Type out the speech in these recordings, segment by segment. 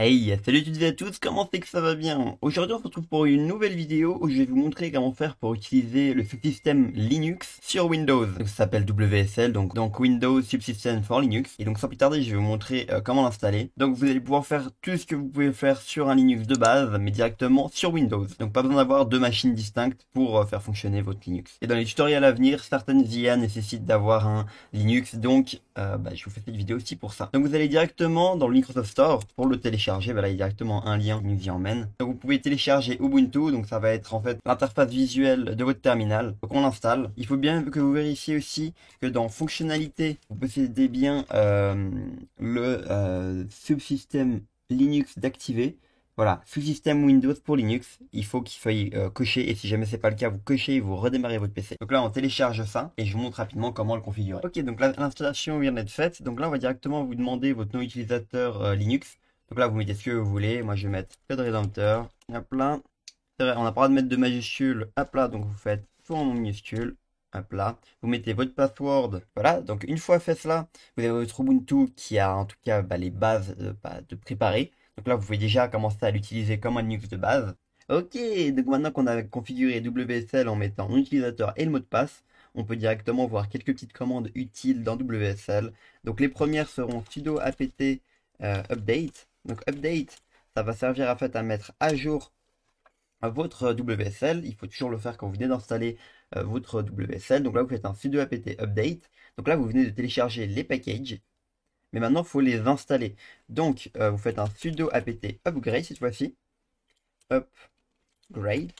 Hey, salut toutes et à tous, comment c'est que ça va bien? Aujourd'hui on se retrouve pour une nouvelle vidéo où je vais vous montrer comment faire pour utiliser le subsystème Linux sur Windows. Donc ça s'appelle WSL, donc Windows Subsystem for Linux. Et donc sans plus tarder je vais vous montrer comment l'installer. Donc vous allez pouvoir faire tout ce que vous pouvez faire sur un Linux de base, mais directement sur Windows. Donc pas besoin d'avoir deux machines distinctes pour faire fonctionner votre Linux. Et dans les tutoriels à venir, certaines IA nécessitent d'avoir un Linux, donc je vous fais cette vidéo aussi pour ça. Donc vous allez directement dans le Microsoft Store pour le télécharger. Voilà, il y a directement un lien qui nous y emmène. Donc vous pouvez télécharger Ubuntu, donc ça va être en fait l'interface visuelle de votre terminal. Donc on l'installe. Il faut bien que vous vérifiez aussi que dans fonctionnalité, vous possédez bien le subsystème Linux d'activer. Voilà, sous-système Windows pour Linux, il faut qu'il faille cocher, et si jamais c'est pas le cas, vous cochez et vous redémarrez votre PC. Donc là, on télécharge ça, et je vous montre rapidement comment le configurer. Ok, donc là, l'installation vient d'être faite, donc là, on va directement vous demander votre nom utilisateur Linux. Donc là, vous mettez ce que vous voulez, moi je vais mettre code rédempteur, hop là. C'est vrai, on n'a pas le droit de mettre de majuscules, hop là, donc vous faites tout en minuscule. Hop là, vous mettez votre password. Voilà, donc une fois fait cela, vous avez votre Ubuntu qui a en tout cas les bases de préparer. Donc là, vous pouvez déjà commencer à l'utiliser comme un Linux de base. Ok, donc maintenant qu'on a configuré WSL en mettant mon utilisateur et le mot de passe, on peut directement voir quelques petites commandes utiles dans WSL. Donc les premières seront sudo apt update. Donc update, ça va servir en fait à mettre à jour votre WSL. Il faut toujours le faire quand vous venez d'installer votre WSL. Donc là, vous faites un sudo apt update. Donc là, vous venez de télécharger les packages. Mais maintenant, il faut les installer. Donc, vous faites un sudo apt upgrade cette fois-ci. Upgrade.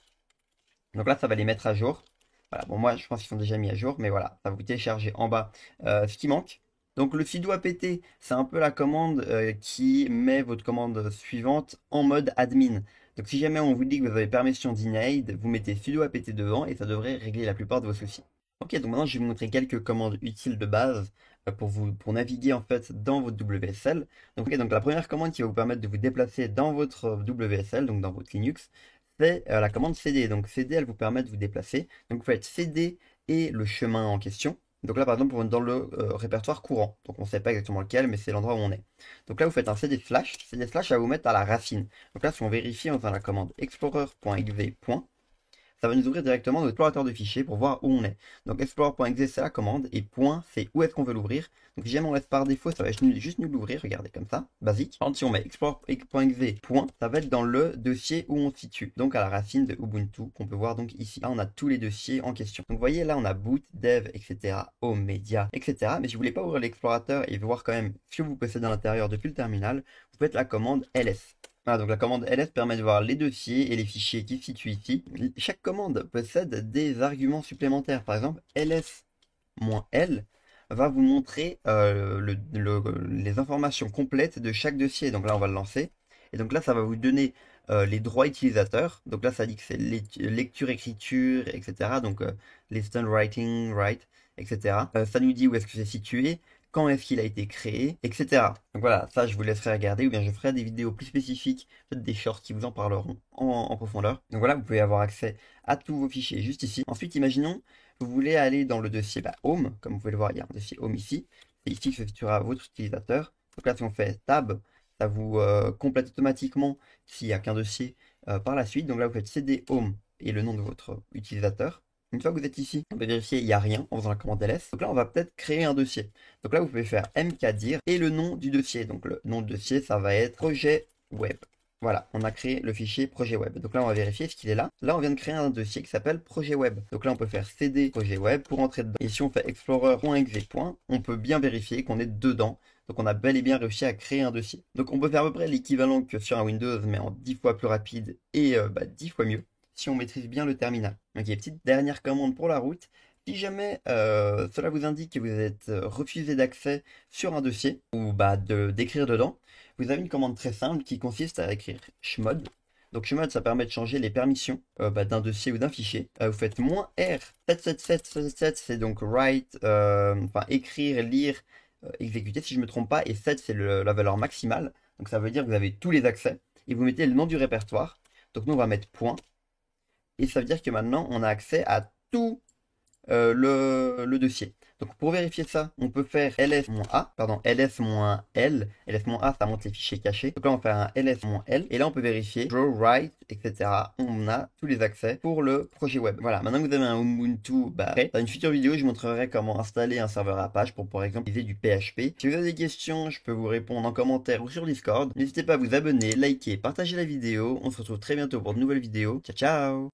Donc là, ça va les mettre à jour. Voilà, bon, moi, je pense qu'ils sont déjà mis à jour. Mais voilà, ça va vous télécharger en bas ce qui manque. Donc le sudo apt, c'est un peu la commande qui met votre commande suivante en mode admin. Donc si jamais on vous dit que vous avez permission denied, vous mettez sudo apt devant et ça devrait régler la plupart de vos soucis. Ok, donc maintenant je vais vous montrer quelques commandes utiles de base pour naviguer en fait dans votre WSL. Donc, ok, donc la première commande qui va vous permettre de vous déplacer dans votre WSL, donc dans votre Linux, c'est la commande cd. Donc cd, elle vous permet de vous déplacer. Donc vous faites cd et le chemin en question. Donc là, par exemple, on est dans le répertoire courant. Donc on ne sait pas exactement lequel, mais c'est l'endroit où on est. Donc là, vous faites un cd slash. Cd slash va vous mettre à la racine. Donc là, si on vérifie en faisant la commande explorer.exe. Ça va nous ouvrir directement notre explorateur de fichiers pour voir où on est. Donc explorer.exe, c'est la commande, et point, c'est où est-ce qu'on veut l'ouvrir. Donc si jamais on laisse par défaut, ça va juste nous l'ouvrir, regardez, comme ça, basique. Par contre, si on met explorer.exe, point, ça va être dans le dossier où on se situe, donc à la racine de Ubuntu, qu'on peut voir donc ici. Là, on a tous les dossiers en question. Donc vous voyez, là, on a boot, dev, etc., home, media, etc. Mais si vous voulez pas ouvrir l'explorateur et voir quand même ce que vous possédez à l'intérieur depuis le terminal, vous faites la commande ls. Voilà, donc la commande ls permet de voir les dossiers et les fichiers qui se situent ici. Chaque commande possède des arguments supplémentaires. Par exemple, ls-l va vous montrer les informations complètes de chaque dossier. Donc là, on va le lancer. Et donc là, ça va vous donner les droits utilisateurs. Donc là, ça dit que c'est lecture, écriture, etc. Donc listen, writing, write, etc. Ça nous dit où est-ce que c'est situé, quand est-ce qu'il a été créé, etc. Donc voilà, ça je vous laisserai regarder, ou bien je ferai des vidéos plus spécifiques, peut-être des shorts qui vous en parleront en profondeur. Donc voilà, vous pouvez avoir accès à tous vos fichiers juste ici. Ensuite, imaginons, vous voulez aller dans le dossier Home, comme vous pouvez le voir, il y a un dossier Home ici. C'est ici que se situera votre utilisateur. Donc là, si on fait Tab, ça vous complète automatiquement s'il n'y a qu'un dossier par la suite. Donc là, vous faites CD Home et le nom de votre utilisateur. Une fois que vous êtes ici, on va vérifier il n'y a rien en faisant la commande ls. Donc là, on va peut-être créer un dossier. Donc là, vous pouvez faire mkdir et le nom du dossier. Donc le nom de dossier, ça va être projet web. Voilà, on a créé le fichier projet web. Donc là, on va vérifier ce qu'il est là. Là, on vient de créer un dossier qui s'appelle projet web. Donc là, on peut faire cd projet web pour entrer dedans. Et si on fait explorer.exe, on peut bien vérifier qu'on est dedans. Donc on a bel et bien réussi à créer un dossier. Donc on peut faire à peu près l'équivalent que sur un Windows, mais en 10 fois plus rapide et 10 fois mieux, si on maîtrise bien le terminal. Ok, petite dernière commande pour la route. Si jamais cela vous indique que vous êtes refusé d'accès sur un dossier, ou d'écrire dedans, vous avez une commande très simple qui consiste à écrire chmod. Donc chmod, ça permet de changer les permissions d'un dossier ou d'un fichier. Vous faites -r 77777, c'est donc write, enfin écrire, lire, exécuter si je ne me trompe pas, et 7 c'est la valeur maximale. Donc ça veut dire que vous avez tous les accès, et vous mettez le nom du répertoire. Donc nous on va mettre point, et ça veut dire que maintenant on a accès à tous le dossier. Donc pour vérifier ça, on peut faire ls-a, pardon, ls-l, ls-a, ça monte les fichiers cachés. Donc là, on va faire un ls-l, et là, on peut vérifier draw, write, etc. On a tous les accès pour le projet web. Voilà, maintenant que vous avez un Ubuntu prêt, dans une future vidéo, je vous montrerai comment installer un serveur Apache pour, par exemple, utiliser du PHP. Si vous avez des questions, je peux vous répondre en commentaire ou sur Discord. N'hésitez pas à vous abonner, liker, partager la vidéo. On se retrouve très bientôt pour de nouvelles vidéos. Ciao, ciao!